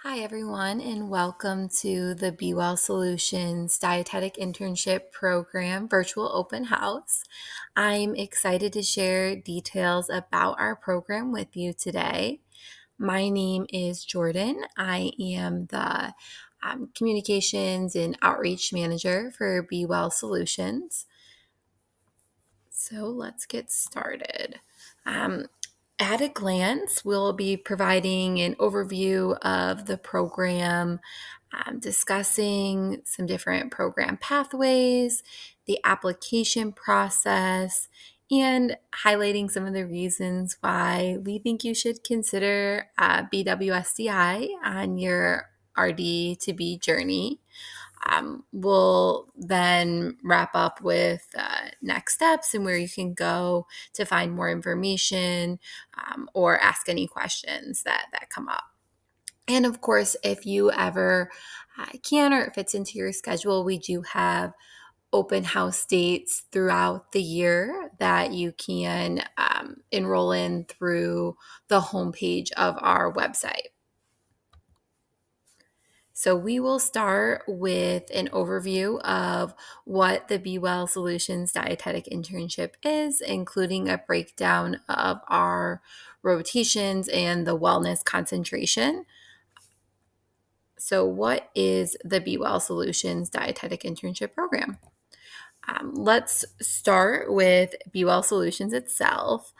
Hi, everyone, and welcome to the Be Well Solutions Dietetic Internship Program Virtual Open House. I'm excited to share details about our program with you today. My name is Jordan. I am the Communications and Outreach Manager for Be Well Solutions. So let's get started. Um, at a glance, we'll be providing an overview of the program, discussing some different program pathways, the application process, and highlighting some of the reasons why we think you should consider BWSDI on your RD to B journey. We'll then wrap up with next steps and where you can go to find more information or ask any questions that come up. And of course, if you ever can or it fits into your schedule, we do have open house dates throughout the year that you can enroll in through the homepage of our website. So we will start with an overview of what the Be Well Solutions Dietetic Internship is, including a breakdown of our rotations and the wellness concentration. So what is the Be Well Solutions Dietetic Internship Program? Let's start with Be Well Solutions itself,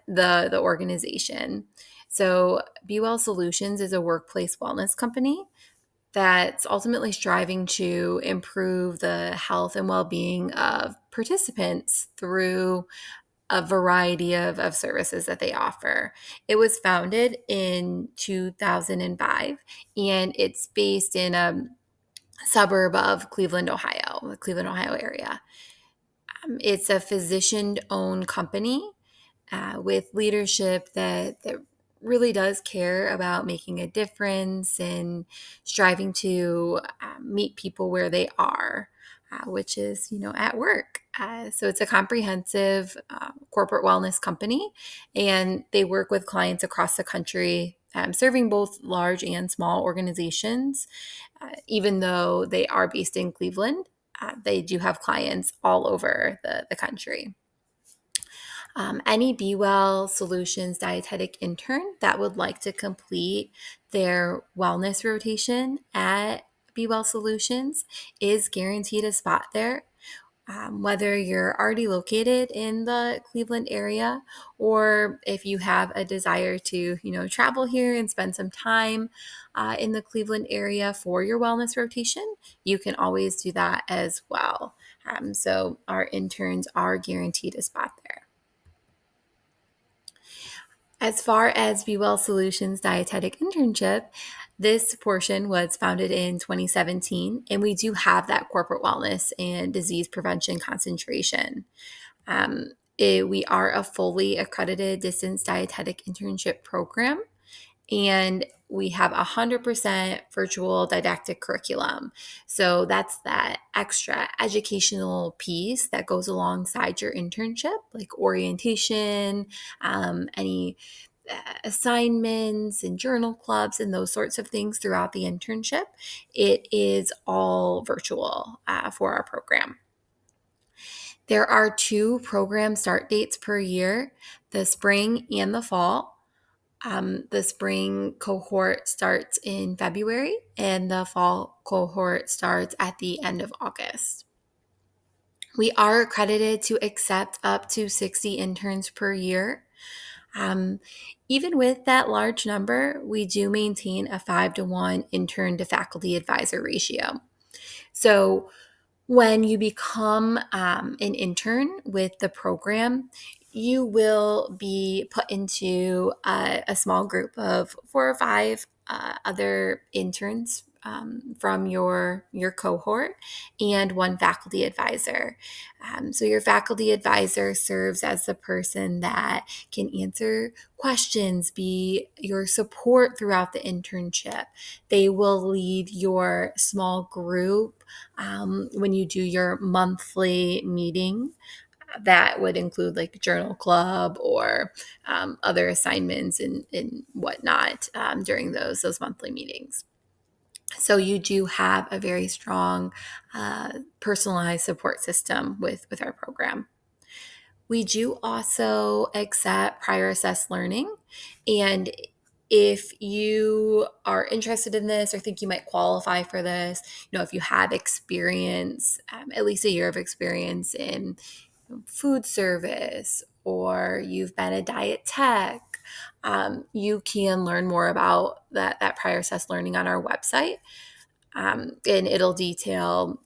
the organization. So Be Well Solutions is a workplace wellness company that's ultimately striving to improve the health and well-being of participants through a variety of services that they offer. It was founded in 2005, and it's based in a suburb of Cleveland, Ohio, the Cleveland, Ohio area. It's a physician-owned company with leadership that really does care about making a difference and striving to meet people where they are, which is, at work. So it's a comprehensive corporate wellness company, and they work with clients across the country, serving both large and small organizations. Even though they are based in Cleveland, they do have clients all over the country. Any Be Well Solutions dietetic intern that would like to complete their wellness rotation at Be Well Solutions is guaranteed a spot there. Whether you're already located in the Cleveland area or if you have a desire to, travel here and spend some time in the Cleveland area for your wellness rotation, you can always do that as well. So our interns are guaranteed a spot there. As far as Be Well Solutions Dietetic Internship, this portion was founded in 2017, and we do have that corporate wellness and disease prevention concentration. We are a fully accredited distance dietetic internship program, and we have 100% virtual didactic curriculum. So that's that extra educational piece that goes alongside your internship, like orientation, any assignments and journal clubs and those sorts of things throughout the internship. It is all virtual for our program. There are 2 program start dates per year, the spring and the fall. The spring cohort starts in February, and the fall cohort starts at the end of August. We are accredited to accept up to 60 interns per year. Um, Even with that large number, we do maintain a 5-to-1 intern to faculty advisor ratio. So when you become an intern with the program, you will be put into a small group of 4 or 5 other interns from your cohort and one faculty advisor. So your faculty advisor serves as the person that can answer questions, be your support throughout the internship. They will lead your small group when you do your monthly meeting. That would include like journal club or other assignments and whatnot during those monthly meetings. So you do have a very strong personalized support system with our program. We do also accept prior assessed learning. And if you are interested in this or think you might qualify for this, if you have experience, at least a year of experience in food service, or you've been a diet tech, you can learn more about that prior assessed learning on our website. And it'll detail,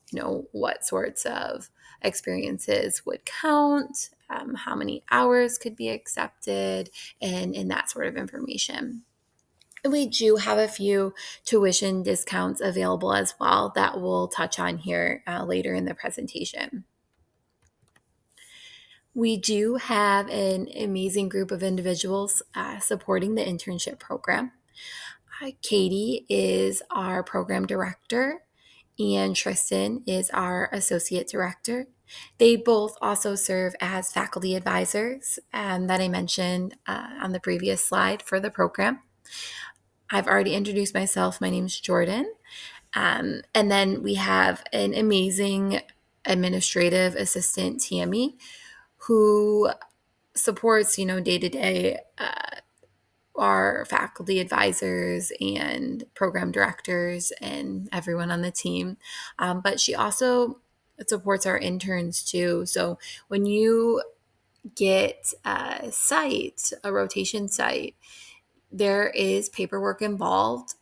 what sorts of experiences would count, how many hours could be accepted, and that sort of information. And we do have a few tuition discounts available as well that we'll touch on here later in the presentation. We do have an amazing group of individuals supporting the internship program. Katie is our program director, and Tristan is our associate director. They both also serve as faculty advisors that I mentioned on the previous slide for the program. I've already introduced myself. My name's Jordan. And then we have an amazing administrative assistant, Tammy, who supports, day to day our faculty advisors and program directors and everyone on the team. But she also supports our interns too. So when you get a rotation site, there is paperwork involved.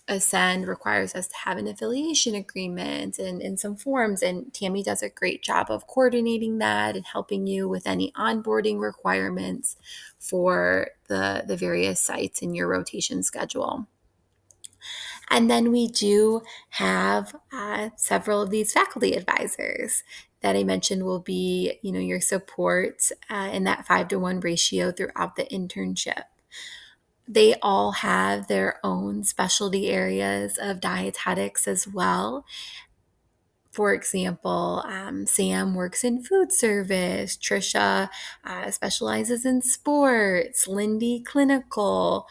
Ascend requires us to have an affiliation agreement and some forms, and Tammy does a great job of coordinating that and helping you with any onboarding requirements for the various sites in your rotation schedule. And then we do have several of these faculty advisors that I mentioned will be, your support in that 5-to-1 ratio throughout the internship. They all have their own specialty areas of dietetics as well. For example, Sam works in food service, Trisha specializes in sports, Lindy clinical.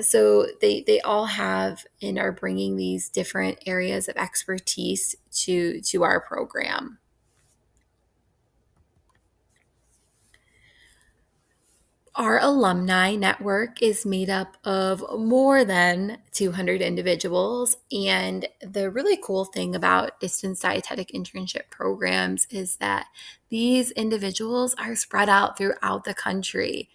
So they all have and are bringing these different areas of expertise to our program. Our alumni network is made up of more than 200 individuals. And the really cool thing about distance dietetic internship programs is that these individuals are spread out throughout the country.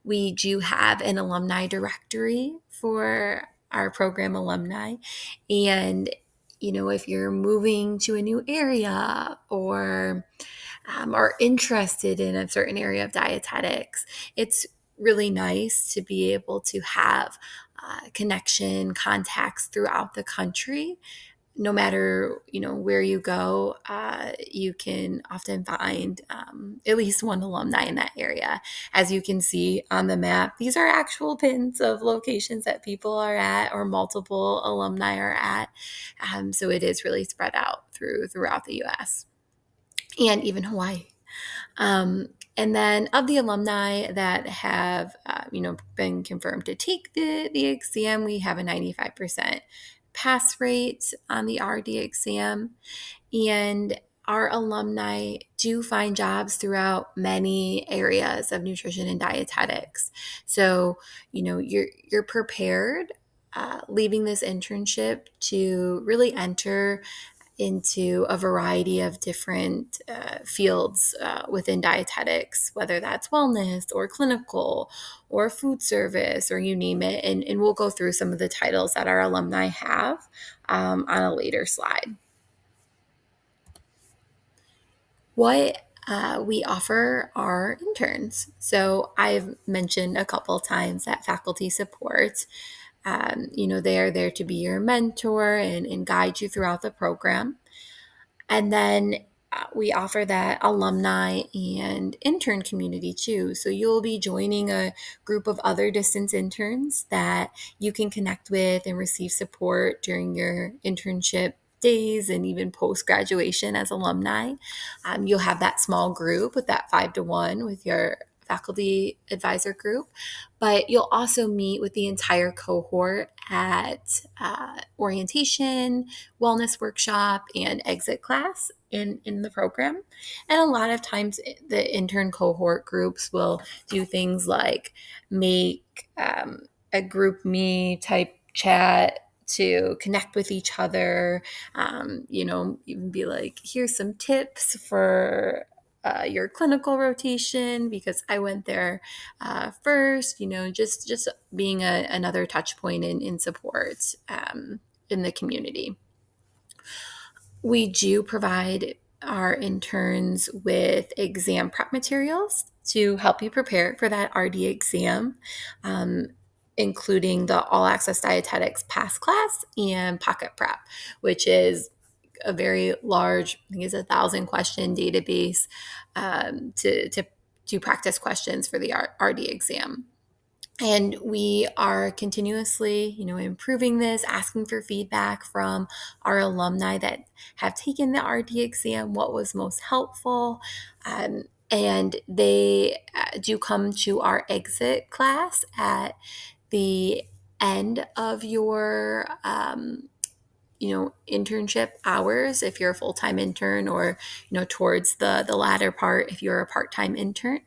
We do have an alumni directory for our program alumni. And, if you're moving to a new area or are interested in a certain area of dietetics, it's really nice to be able to have connection contacts throughout the country. No matter where you go, you can often find at least one alumni in that area. As you can see on the map, these are actual pins of locations that people are at or multiple alumni are at. So it is really spread out throughout the U.S. and even Hawaii. And then of the alumni that have, been confirmed to take the exam, we have a 95% pass rate on the RD exam. And our alumni do find jobs throughout many areas of nutrition and dietetics. So, you're prepared leaving this internship to really enter into a variety of different fields within dietetics, whether that's wellness or clinical or food service or you name it. And we'll go through some of the titles that our alumni have on a later slide. What we offer our interns. So I've mentioned a couple of times that faculty support. They are there to be your mentor and guide you throughout the program. And then we offer that alumni and intern community too. So you'll be joining a group of other distance interns that you can connect with and receive support during your internship days and even post graduation as alumni. You'll have that small group with that 5-to-1 with your faculty advisor group, but you'll also meet with the entire cohort at orientation, wellness workshop, and exit class in the program. And a lot of times the intern cohort groups will do things like make a group me type chat to connect with each other, even be like, here's some tips for your clinical rotation because I went there first, just being another touch point in support in the community. We do provide our interns with exam prep materials to help you prepare for that RD exam, um, including the All Access Dietetics Pass Class and Pocket Prep, which is a very large, I think it's 1,000 question database to do practice questions for the RD exam. And we are continuously, improving this, asking for feedback from our alumni that have taken the RD exam, what was most helpful. And they do come to our exit class at the end of your internship hours if you're a full-time intern, or towards the latter part if you're a part-time intern.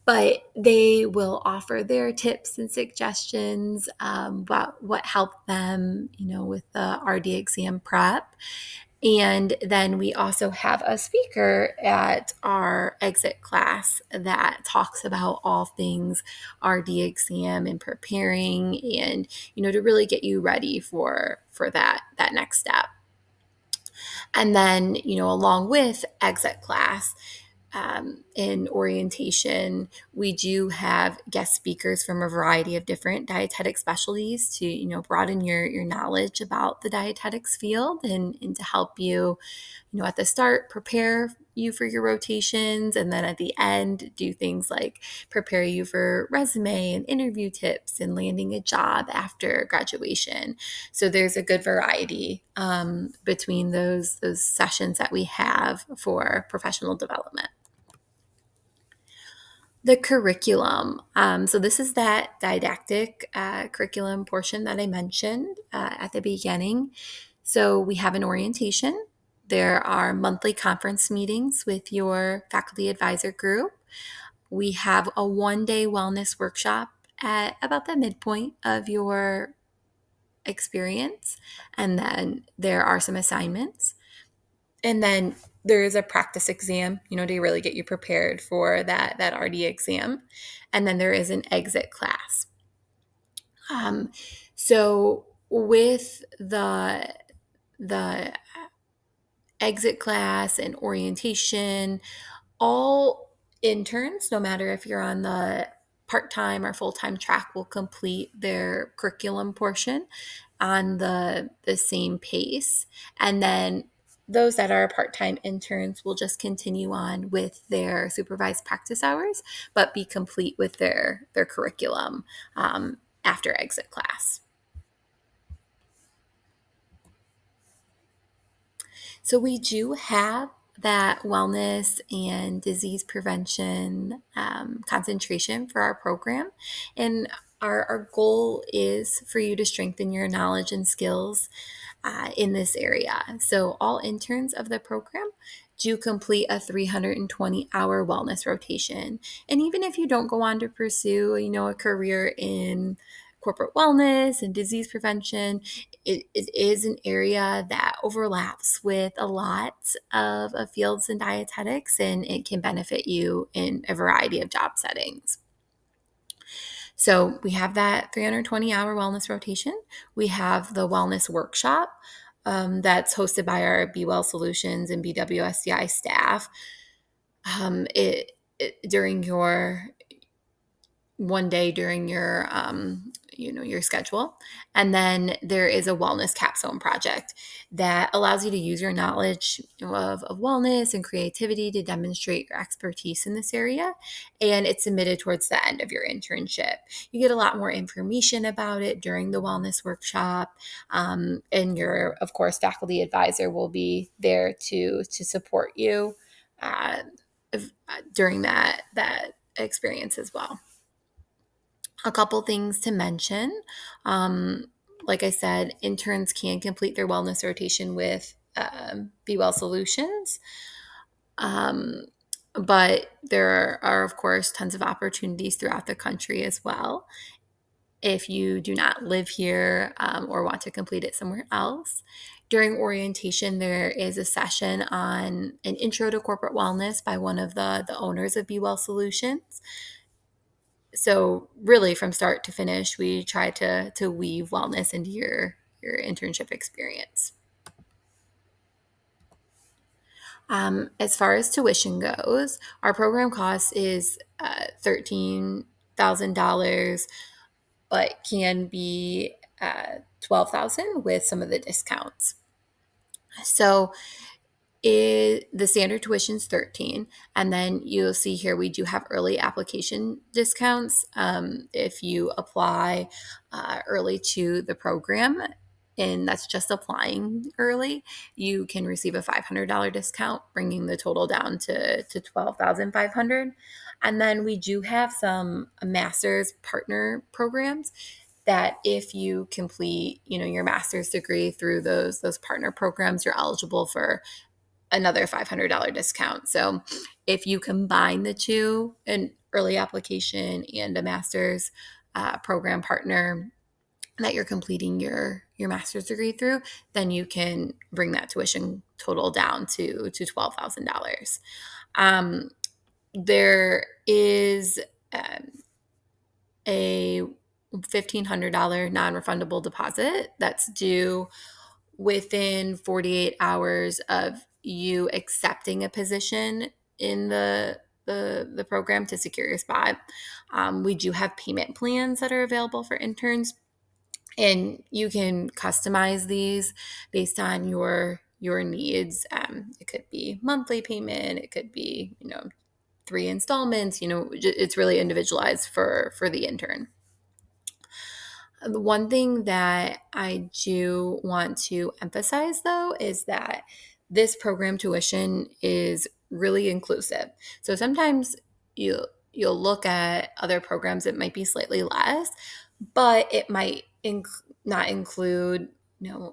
But they will offer their tips and suggestions about what helped them, with the RD exam prep. And then we also have a speaker at our exit class that talks about all things RD exam and preparing, and to really get you ready for that next step. And then, along with exit class, in orientation, we do have guest speakers from a variety of different dietetic specialties to, broaden your knowledge about the dietetics field, and to help you, at the start, prepare you for your rotations, and then at the end, do things like prepare you for resume and interview tips and landing a job after graduation. So there's a good variety between those sessions that we have for professional development. The curriculum. So this is that didactic curriculum portion that I mentioned at the beginning. So we have an orientation. There are monthly conference meetings with your faculty advisor group. We have a one-day wellness workshop at about the midpoint of your experience. And then there are some assignments. And then there is a practice exam, to really get you prepared for that RD exam. And then there is an exit class. So with the exit class and orientation, all interns, no matter if you're on the part-time or full-time track, will complete their curriculum portion on the same pace. And then those that are part-time interns will just continue on with their supervised practice hours, but be complete with their curriculum after exit class. So we do have that wellness and disease prevention concentration for our program. And our goal is for you to strengthen your knowledge and skills in this area. So all interns of the program do complete a 320-hour wellness rotation. And even if you don't go on to pursue, a career in corporate wellness and disease prevention, it is an area that overlaps with a lot of fields in dietetics, and it can benefit you in a variety of job settings. So we have that 320-hour wellness rotation. We have the wellness workshop that's hosted by our Be Well Solutions and BWSDI staff. During your one day during your your schedule. And then there is a wellness capstone project that allows you to use your knowledge of wellness and creativity to demonstrate your expertise in this area. And it's submitted towards the end of your internship. You get a lot more information about it during the wellness workshop. And your, of course, faculty advisor will be there to support you uh, during that experience as well. A couple things to mention. Like I said, interns can complete their wellness rotation with Be Well Solutions. Um, but there are, of course, tons of opportunities throughout the country as well. If you do not live here or want to complete it somewhere else, during orientation, there is a session on an intro to corporate wellness by one of the owners of Be Well Solutions. So really from start to finish, we try to weave wellness into your internship experience. As far as tuition goes, our program cost is $13,000, but can be 12,000 with some of the discounts. So the standard tuition is 13, and then you'll see here we do have early application discounts if you apply early to the program, and that's just applying early. You can receive a $500 discount, bringing the total down to 12,500. And then we do have some master's partner programs that if you complete your master's degree through those partner programs, you're eligible for another $500 discount. So if you combine the two, an early application and a master's program partner that you're completing your master's degree through, then you can bring that tuition total down to $12,000. There is a $1,500 non-refundable deposit that's due within 48 hours of you accepting a position in the program to secure your spot. We do have payment plans that are available for interns, and you can customize these based on your needs. It could be monthly payment, it could be 3 installments. It's really individualized for the intern. The one thing that I do want to emphasize, though, is that this program tuition is really inclusive. So sometimes you'll look at other programs that might be slightly less, but it might not include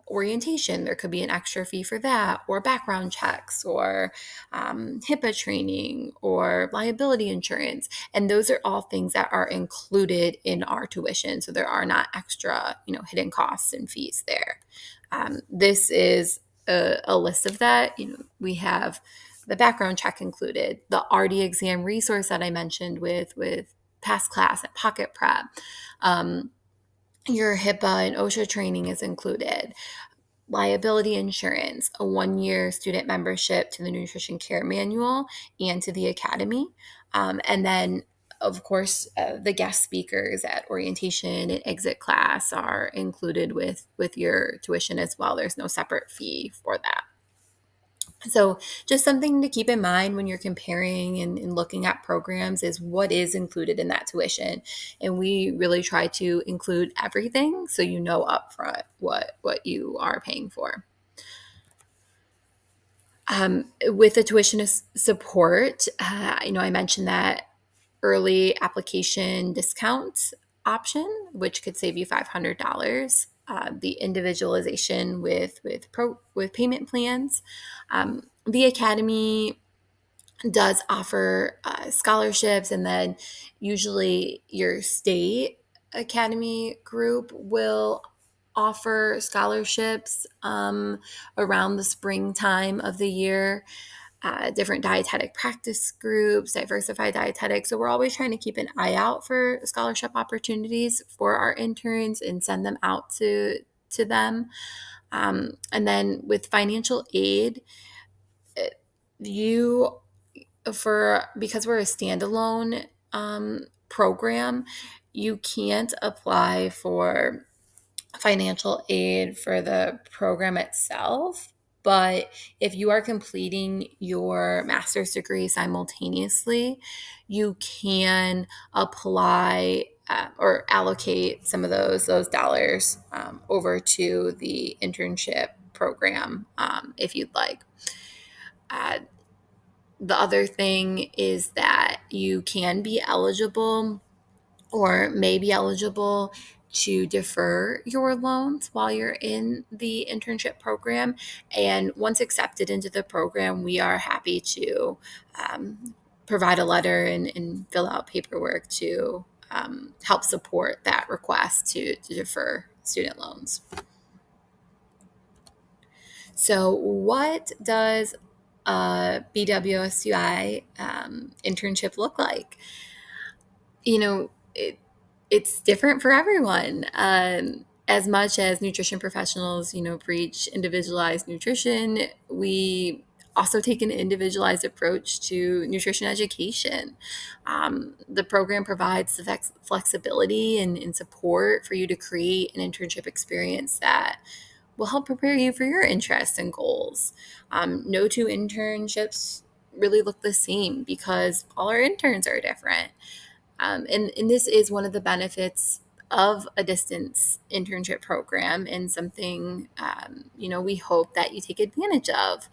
orientation. There could be an extra fee for that, or background checks, or HIPAA training, or liability insurance. And those are all things that are included in our tuition. So there are not extra, hidden costs and fees there. This is a list of that. We have the background check included, the RD exam resource that I mentioned with past class and pocket prep. Your HIPAA and OSHA training is included. Liability insurance, a 1-year student membership to the Nutrition Care Manual and to the Academy. And then, of course, the guest speakers at orientation and exit class are included with your tuition as well. There's no separate fee for that. So just something to keep in mind when you're comparing and looking at programs is what is included in that tuition. And we really try to include everything so you know upfront what you are paying for. With the tuition support, I mentioned that early application discount option, which could save you $500. The individualization with payment plans. The Academy does offer scholarships, and then usually your state academy group will offer scholarships around the springtime of the year. Different dietetic practice groups, diversified dietetics. So we're always trying to keep an eye out for scholarship opportunities for our interns and send them out to them. And then with financial aid, because we're a standalone program, you can't apply for financial aid for the program itself. But if you are completing your master's degree simultaneously, you can apply or allocate some of those dollars over to the internship program if you'd like. Uh, the other thing is that you can be eligible or may be eligible to defer your loans while you're in the internship program. And once accepted into the program, we are happy to provide a letter and fill out paperwork to help support that request to defer student loans. So, what does a BWSUI internship look like? You know, it's different for everyone. As much as nutrition professionals, preach individualized nutrition, we also take an individualized approach to nutrition education. The program provides the flexibility and support for you to create an internship experience that will help prepare you for your interests and goals. No two internships really look the same because all our interns are different. And this is one of the benefits of a distance internship program and something, we hope that you take advantage of.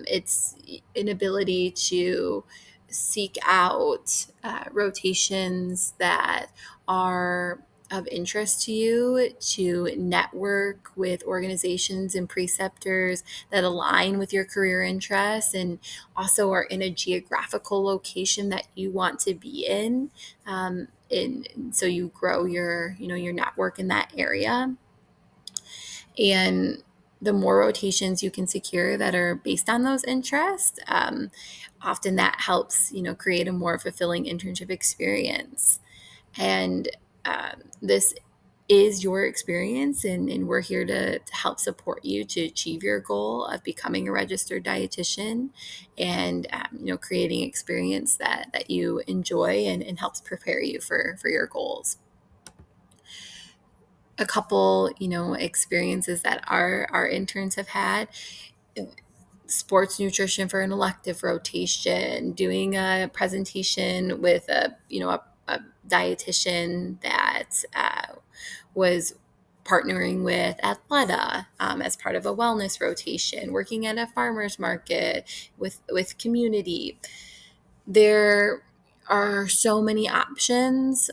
It's an ability to seek out rotations that are of interest to you, to network with organizations and preceptors that align with your career interests and also are in a geographical location that you want to be in. And so you grow your network in that area. And the more rotations you can secure that are based on those interests, often that helps, create a more fulfilling internship experience. And this is your experience, and we're here to help support you to achieve your goal of becoming a registered dietitian and, creating experience that you enjoy and helps prepare you for your goals. A couple, experiences that our interns have had: sports nutrition for an elective rotation, doing a presentation with a dietitian that was partnering with Athleta as part of a wellness rotation, working at a farmer's market with community. There are so many options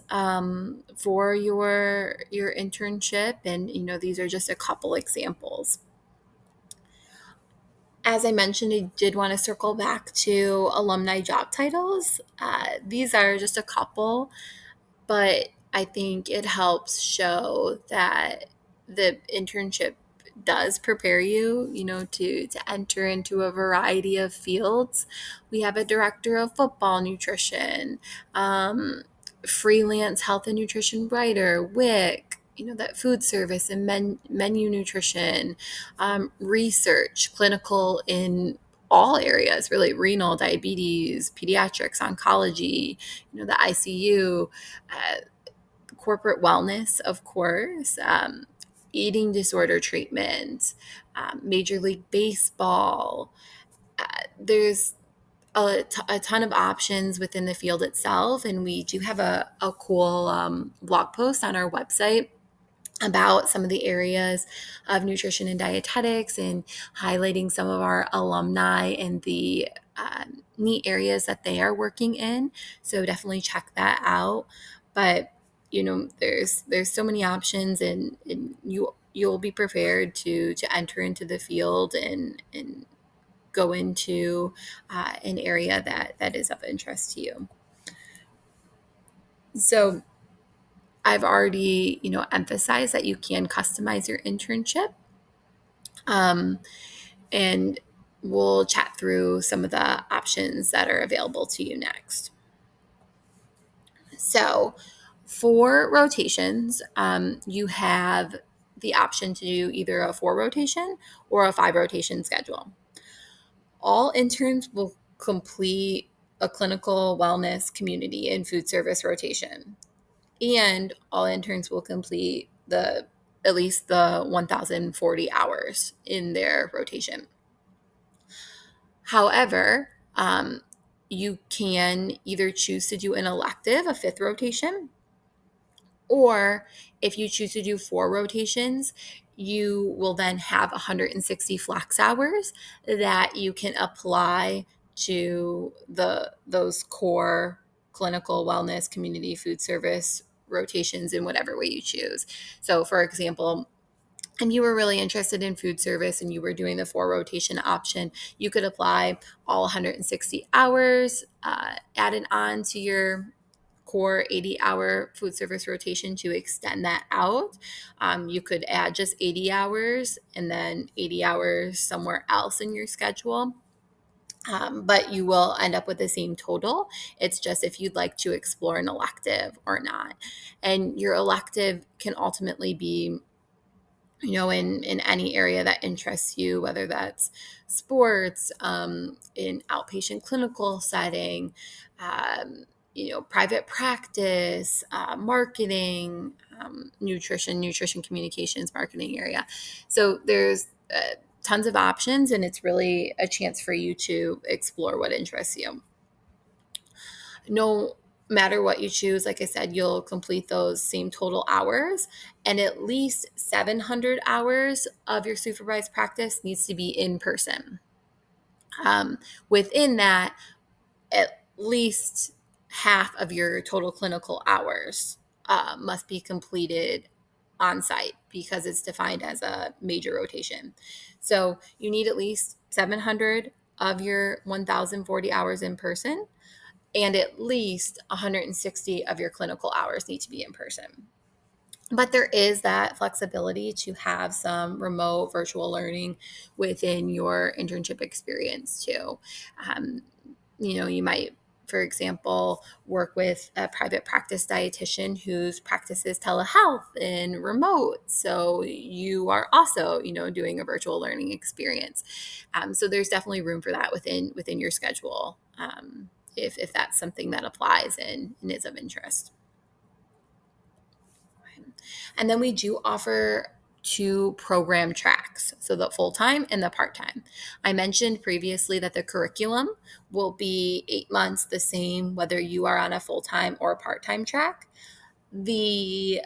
for your internship, and these are just a couple examples. As I mentioned, I did want to circle back to alumni job titles. These are just a couple, but I think it helps show that the internship does prepare you, to enter into a variety of fields. We have a director of football nutrition, um, freelance health and nutrition writer, WIC, that food service and menu nutrition, research, clinical in all areas, really renal, diabetes, pediatrics, oncology, the ICU, corporate wellness, of course, eating disorder treatment, Major League Baseball. There's a ton of options within the field itself, and we do have a cool blog post on our website about some of the areas of nutrition and dietetics and highlighting some of our alumni and the neat areas that they are working in. So definitely check that out. But there's so many options, and you'll be prepared to enter into the field and go into an area that is of interest to you. So I've already, emphasized that you can customize your internship. Um, and we'll chat through some of the options that are available to you next. So for rotations, you have the option to do either a 4 rotation or a 5 rotation schedule. All interns will complete a clinical wellness community and food service rotation. And all interns will complete the at least the 1,040 hours in their rotation. However, you can either choose to do an elective, a fifth rotation, or if you choose to do four rotations, you will then have 160 flex hours that you can apply to those core clinical wellness community food service rotations in whatever way you choose. So for example, and you were really interested in food service and you were doing the four rotation option, you could apply all 160 hours added on to your core 80-hour food service rotation to extend that out. You could add just 80 hours and then 80 hours somewhere else in your schedule. But you will end up with the same total. It's just if you'd like to explore an elective or not. And your elective can ultimately be in any area that interests you, whether that's sports, in outpatient clinical setting, private practice, marketing, nutrition communications, marketing area. So there's tons of options, and it's really a chance for you to explore what interests you. No matter what you choose, like I said, you'll complete those same total hours, and at least 700 hours of your supervised practice needs to be in person. Within that, at least half of your total clinical hours must be completed on site because it's defined as a major rotation. So you need at least 700 of your 1,040 hours in person, and at least 160 of your clinical hours need to be in person. But there is that flexibility to have some remote virtual learning within your internship experience too. Um, you might, for example, work with a private practice dietitian whose practices telehealth and remote. So you are also, doing a virtual learning experience. So there's definitely room for that within your schedule, if that's something that applies and is of interest. And then we do offer two program tracks, so the full time and the part time. I mentioned previously that the curriculum will be 8 months the same, whether you are on a full time or part time track. The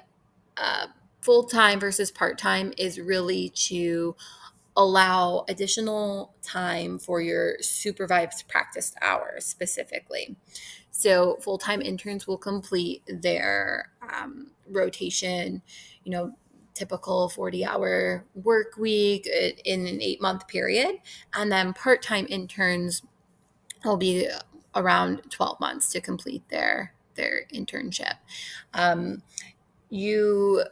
full time versus part time is really to allow additional time for your supervised practice hours specifically. So full time interns will complete their rotation, you know, typical 40-hour work week in an 8 month period. And then part time interns will be around 12 months to complete their internship. You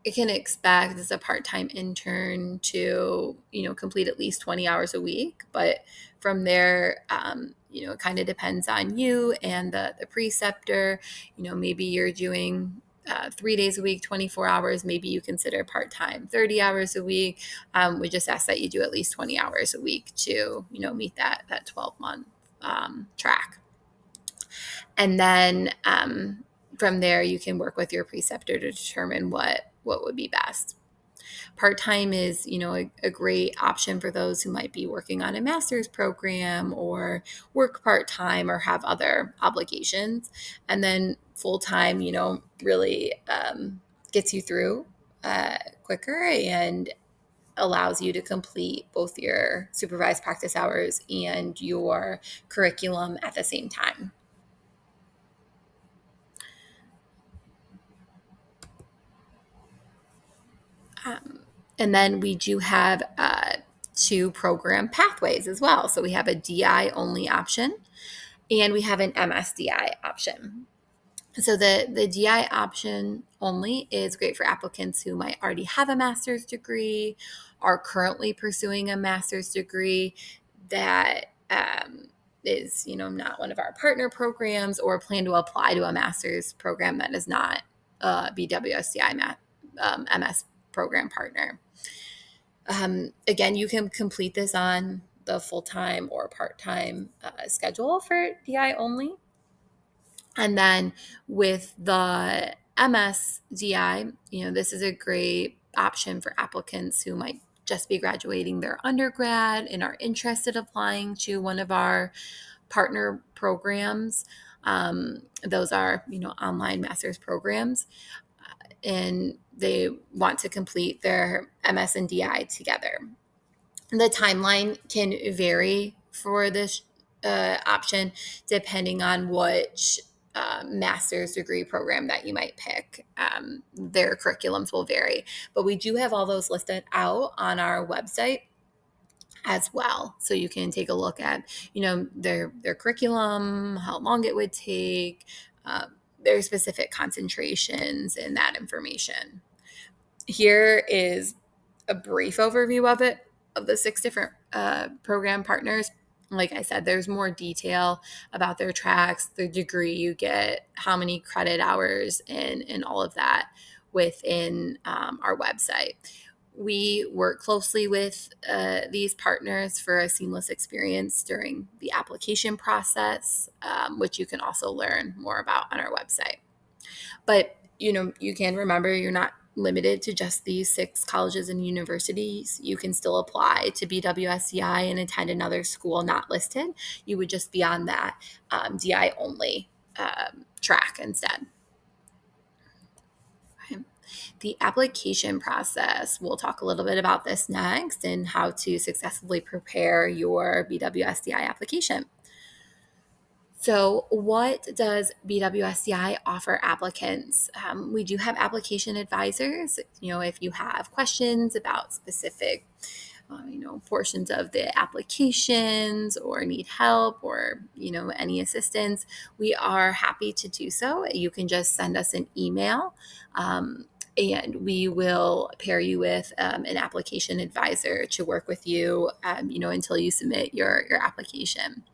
can expect as a part-time intern to complete at least 20 hours a week, but from there it kind of depends on you and the preceptor. Maybe you're doing 3 days a week, 24 hours. Maybe you consider part-time 30 hours a week. We just ask that you do at least 20 hours a week to meet that 12-month track. And then from there, you can work with your preceptor to determine what would be best. Part-time is, a great option for those who might be working on a master's program or work part-time or have other obligations. And then full-time, really gets you through quicker and allows you to complete both your supervised practice hours and your curriculum at the same time. And then we do have two program pathways as well. So we have a DI only option and we have an MSDI option. So the DI option only is great for applicants who might already have a master's degree, are currently pursuing a master's degree that is not one of our partner programs, or plan to apply to a master's program that is not a BWSDI MS program partner. Again, you can complete this on the full-time or part-time schedule for DI only. And then with the MSDI, this is a great option for applicants who might just be graduating their undergrad and are interested in applying to one of our partner programs. Those are, online master's programs, and they want to complete their MS and DI together. The timeline can vary for this option depending on which master's degree program that you might pick. Their curriculums will vary, but we do have all those listed out on our website as well. So you can take a look at, their curriculum, how long it would take, their specific concentrations, and that information. Here is a brief overview of the 6 different program partners. Like I said, there's more detail about their tracks, the degree you get, how many credit hours, and all of that within our website. We work closely with these partners for a seamless experience during the application process, which you can also learn more about on our website. But, you can remember you're not limited to just these 6 colleges and universities. You can still apply to BWSDI and attend another school not listed. You would just be on that DI only track instead. Okay. The application process, we'll talk a little bit about this next and how to successfully prepare your BWSDI application. So, what does BWSDI offer applicants? We do have application advisors. If you have questions about specific, portions of the applications or need help or, any assistance, we are happy to do so. You can just send us an email. And we will pair you with an application advisor to work with you, until you submit your application.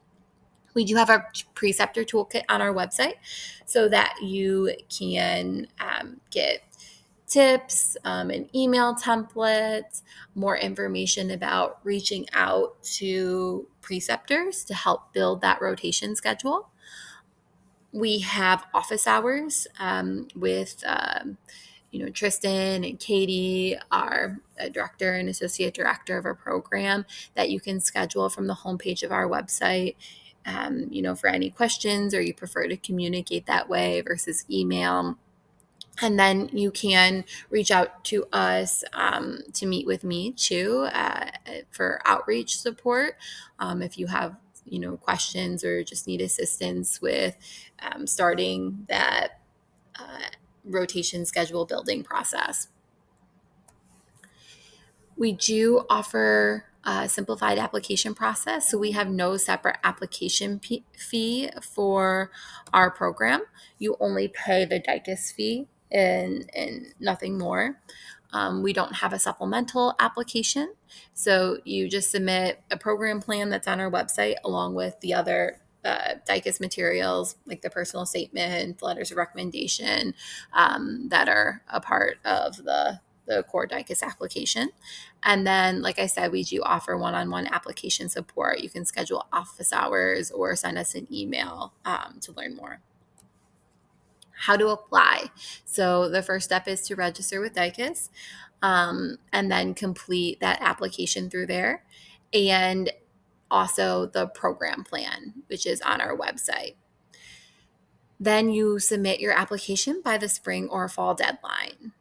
We do have our preceptor toolkit on our website so that you can get tips, an email template, more information about reaching out to preceptors to help build that rotation schedule. We have office hours with Tristan and Katie, our director and associate director of our program, that you can schedule from the homepage of our website. For any questions, or you prefer to communicate that way versus email. And then you can reach out to us to meet with me too for outreach support. If you have questions or just need assistance with starting that rotation schedule building process. We do offer a simplified application process, so we have no separate application fee for our program. You only pay the DICUS fee and nothing more. We don't have a supplemental application, so you just submit a program plan that's on our website along with the other DICUS materials like the personal statement, letters of recommendation that are a part of the core DICUS application. And then, like I said, we do offer one-on-one application support. You can schedule office hours or send us an email to learn more. How to apply. So the first step is to register with DICUS and then complete that application through there. And also the program plan, which is on our website. Then you submit your application by the spring or fall deadline.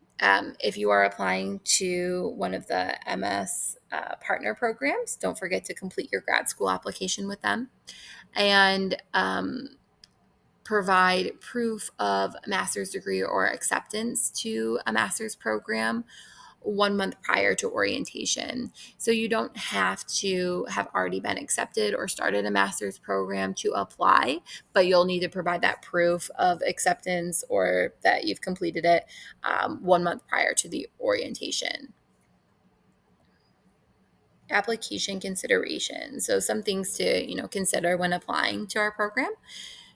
If you are applying to one of the MS partner programs, don't forget to complete your grad school application with them and provide proof of master's degree or acceptance to a master's program 1 month prior to orientation. So you don't have to have already been accepted or started a master's program to apply, but you'll need to provide that proof of acceptance or that you've completed it 1 month prior to the orientation. Application consideration. So some things to consider when applying to our program.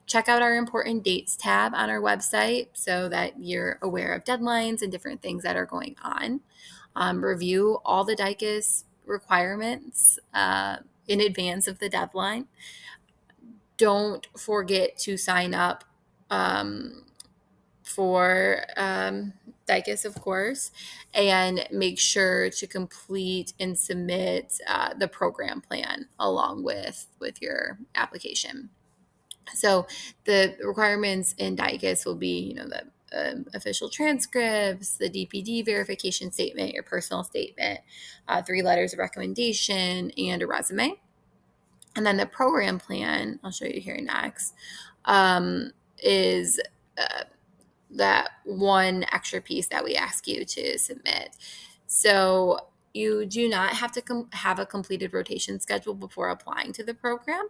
Check out our important dates tab on our website so that you're aware of deadlines and different things that are going on. Review all the DICUS requirements in advance of the deadline. Don't forget to sign up for DICUS, of course, and make sure to complete and submit the program plan along with your application. So the requirements in DICUS will be, the official transcripts, the DPD verification statement, your personal statement, 3 letters of recommendation, and a resume. And then the program plan, I'll show you here next, is that one extra piece that we ask you to submit. So you do not have to have a completed rotation schedule before applying to the program,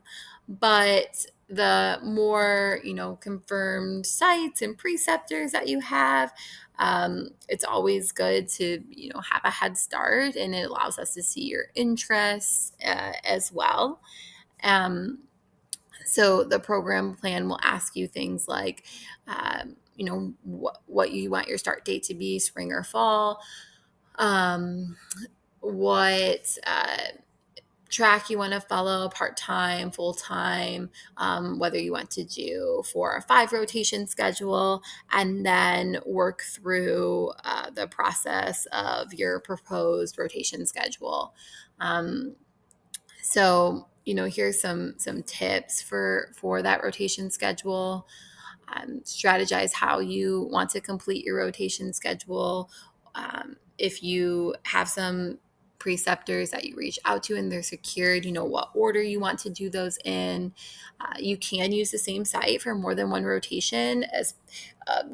but the more confirmed sites and preceptors that you have, it's always good to have a head start, and it allows us to see your interests as well. um, so the program plan will ask you things like, what you want your start date to be, spring or fall, um, what track you want to follow, part-time, full-time, whether you want to do 4 or 5 rotation schedule, and then work through the process of your proposed rotation schedule. So, here's some tips for that rotation schedule. Strategize how you want to complete your rotation schedule. If you have some preceptors that you reach out to and they're secured, what order you want to do those in. You can use the same site for more than one rotation, as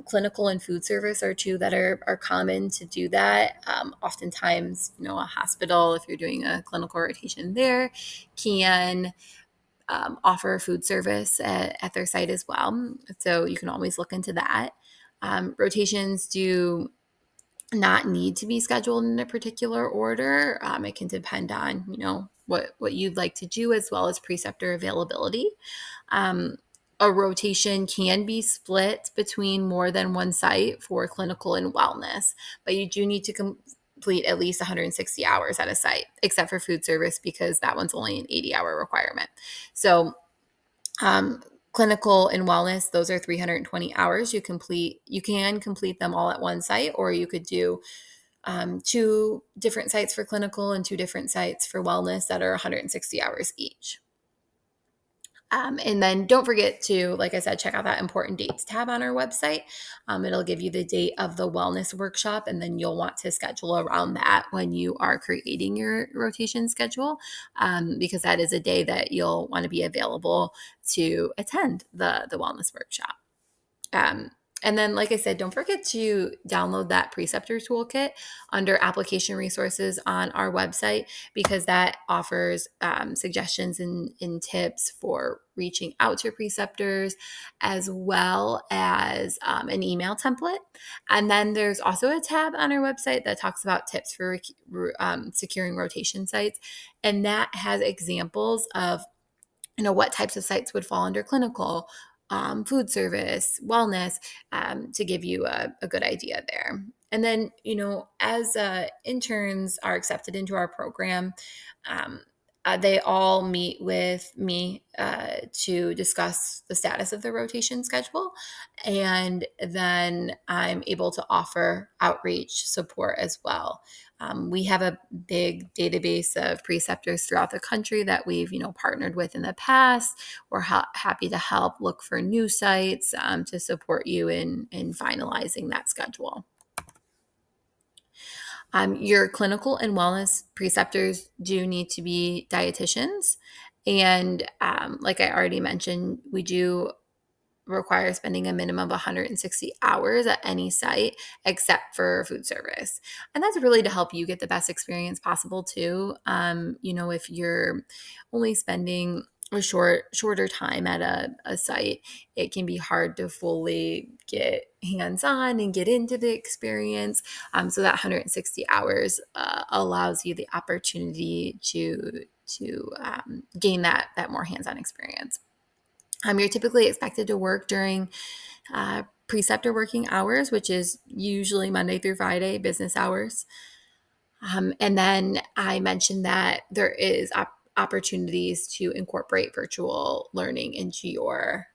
clinical and food service are two that are common to do that. Oftentimes, a hospital, if you're doing a clinical rotation there, can offer food service at their site as well. So you can always look into that. Rotations do not need to be scheduled in a particular order. It can depend on, what you'd like to do, as well as preceptor availability. Um, a rotation can be split between more than one site for clinical and wellness, but you do need to complete at least 160 hours at a site, except for food service, because that one's only an 80-hour requirement. So clinical and wellness, those are 320 hours. You can complete them all at one site, or you could do 2 different sites for clinical and 2 different sites for wellness that are 160 hours each. And then don't forget to, like I said, check out that important dates tab on our website. It'll give you the date of the wellness workshop, and then you'll want to schedule around that when you are creating your rotation schedule, because that is a day that you'll want to be available to attend the wellness workshop. Um, and then, like I said, don't forget to download that preceptor toolkit under application resources on our website, because that offers suggestions and tips for reaching out to preceptors, as well as an email template. And then there's also a tab on our website that talks about tips for securing rotation sites. And that has examples of what types of sites would fall under clinical, food service, wellness, to give you a good idea there. And then, as interns are accepted into our program, um, they all meet with me to discuss the status of the rotation schedule. And then I'm able to offer outreach support as well. We have a big database of preceptors throughout the country that we've, partnered with in the past. We're happy to help look for new sites to support you in finalizing that schedule. Your clinical and wellness preceptors do need to be dietitians. And like I already mentioned, we do require spending a minimum of 160 hours at any site except for food service. And that's really to help you get the best experience possible too. If you're only spending a shorter time at a site, it can be hard to fully get hands-on and get into the experience. So that 160 hours allows you the opportunity to gain that more hands-on experience. You're typically expected to work during preceptor working hours, which is usually Monday through Friday, business hours. And then I mentioned that there is opportunities to incorporate virtual learning into your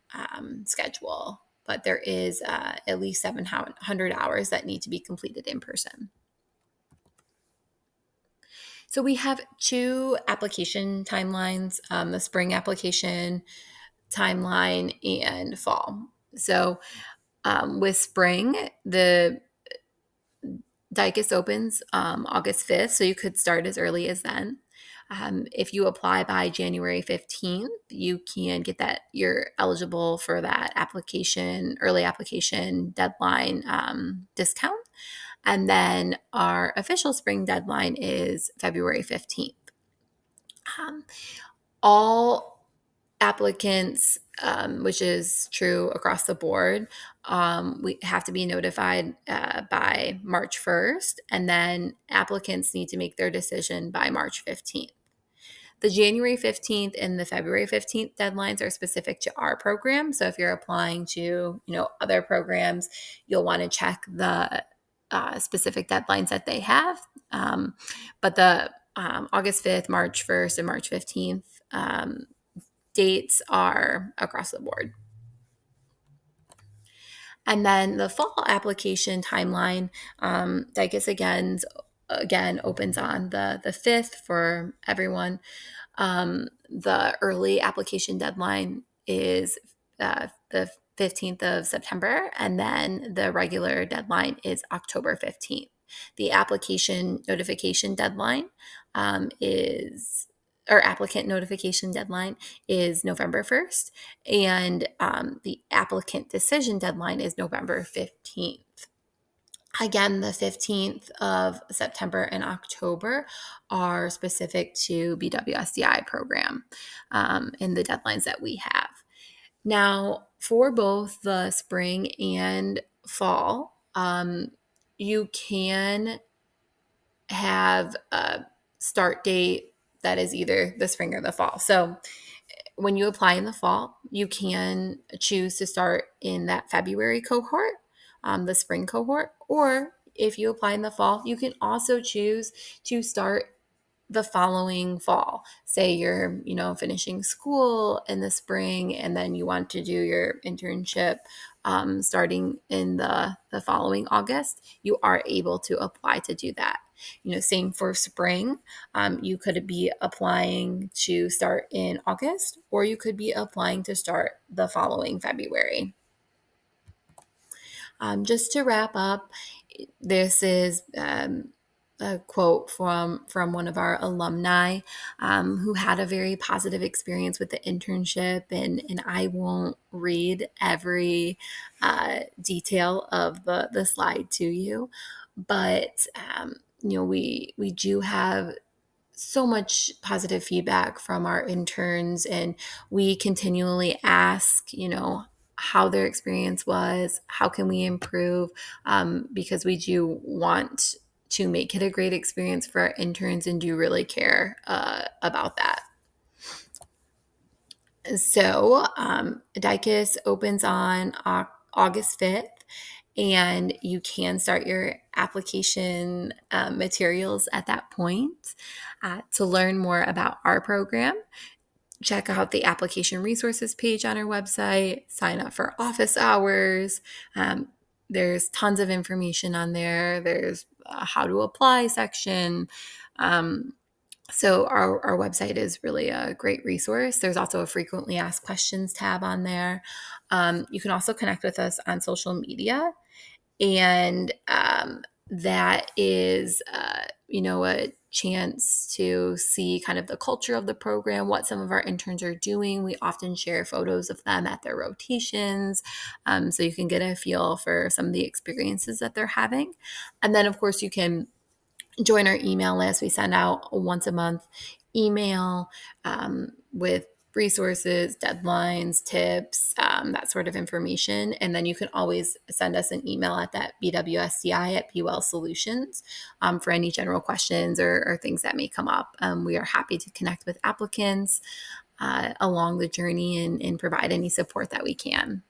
schedule. But there is at least 700 hours that need to be completed in person. So we have two application timelines, the spring application timeline and fall. So with spring, the DICUS opens August 5th, so you could start as early as then. If you apply by January 15th, you can get that, you're eligible for that early application deadline discount. And then our official spring deadline is February 15th. All applicants, which is true across the board, we have to be notified by March 1st, and then applicants need to make their decision by March 15th. The January 15th and the February 15th deadlines are specific to our program. So if you're applying to, other programs, you'll want to check the specific deadlines that they have. But the August 5th, March 1st, and March 15th dates are across the board. And then the fall application timeline, DICUS again opens on the 5th for everyone. The early application deadline is the 15th of September, and then the regular deadline is October 15th. The application notification deadline applicant notification deadline is November 1st, and the applicant decision deadline is November 15th. Again, the 15th of September and October are specific to BWSDI program and the deadlines that we have. Now, for both the spring and fall, you can have a start date that is either the spring or the fall. So when you apply in the fall, you can choose to start in that February cohort, the spring cohort, or if you apply in the fall, you can also choose to start the following fall. Say you're, finishing school in the spring and then you want to do your internship starting in the following August, you are able to apply to do that. Same for spring. You could be applying to start in August, or you could be applying to start the following February. Just to wrap up, this is a quote from one of our alumni who had a very positive experience with the internship, and I won't read every detail of the slide to you, but we do have so much positive feedback from our interns, and we continually ask, how their experience was, how can we improve, because we do want to make it a great experience for our interns and do really care about that. So DICUS opens on August 5th, and you can start your application materials at that point. To learn more about our program, check out the application resources page on our website, sign up for office hours. There's tons of information on there. There's a how to apply section. So our website is really a great resource. There's also a frequently asked questions tab on there. You can also connect with us on social media, and that is, a chance to see kind of the culture of the program, what some of our interns are doing. We often share photos of them at their rotations, so you can get a feel for some of the experiences that they're having. And then, of course, you can join our email list. We send out a once a month email with resources, deadlines, tips, that sort of information. And then you can always send us an email at that BWSDI@BWell Solutions for any general questions or things that may come up. We are happy to connect with applicants along the journey and provide any support that we can.